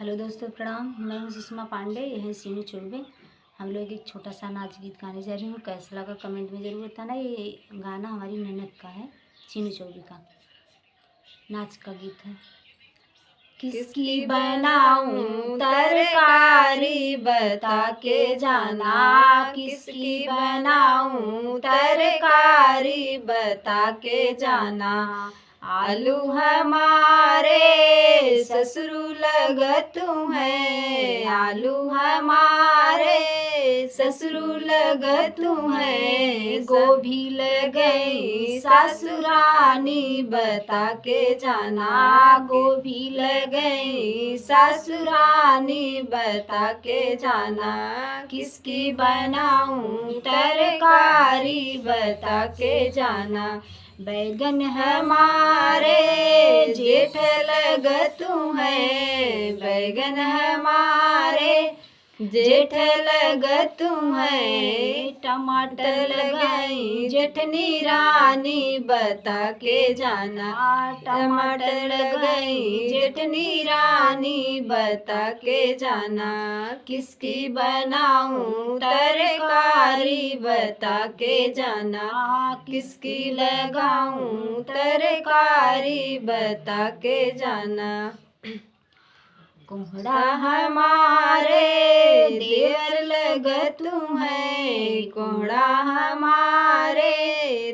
Hello दोस्तों, प्रणाम। मैं हूँ सुषमा पांडे, यह है सीनू चौबे। हम लोग एक छोटा सा नाच गीत गाने जा रही हूँ। कैसा लगा कमेंट में ज़रूर बताना। ये गाना हमारी ननद का है, सीनू चौबे का नाच का गीत है। किसकी बनाऊं तरकारी बता के जाना, किसकी बनाऊं तरकारी बता के जाना। आलू हमारे ससुरु लगतु है, आलू हमारे ससुरु लगतु है। गोभी लगई सासुरानी बता के जाना, गोभी लगई सासुरानी बता के जाना। किसकी बनाऊं तरकारी बता के जाना। बैगन हमारे जेठ लगतु है, बैगन हमारे जेठ लगतु है। टमाटर लगई जेठनी रानी बता के जाना, टमाटर लगई जेठनी रानी बता के जाना। किसकी बनाऊं तरकारी बता के जाना, किसकी लगाऊं तरकारी बता के जाना। कोहड़ा हमारे देवर लगतु है, कोहड़ा हमारे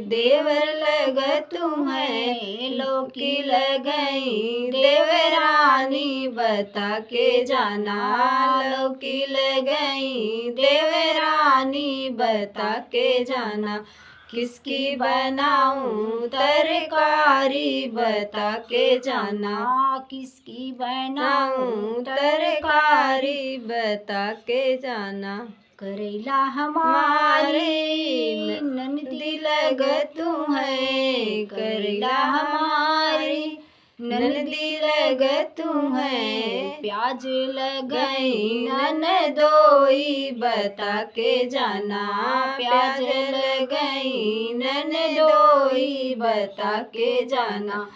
देवर लगतु है। लौकी लगई देवरानी बता के जाना, लौकी लगई देवरानी बता के जाना। किसकी बनाऊं तरकारी बता के जाना, किसकी बनाऊं तरकारी बता के जाना। करेला हमारे ननदी लगतु है, करेला हमारी ननदी लगतु है। प्याज लगई ननदोई बता के जाना, प्याज लगई ननदोई बता के जाना।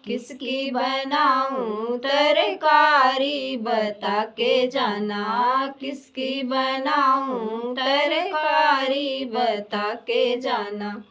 किसकी बनाऊं तरकारी बता के जाना, किसकी बनाऊं तरकारी बता के जाना।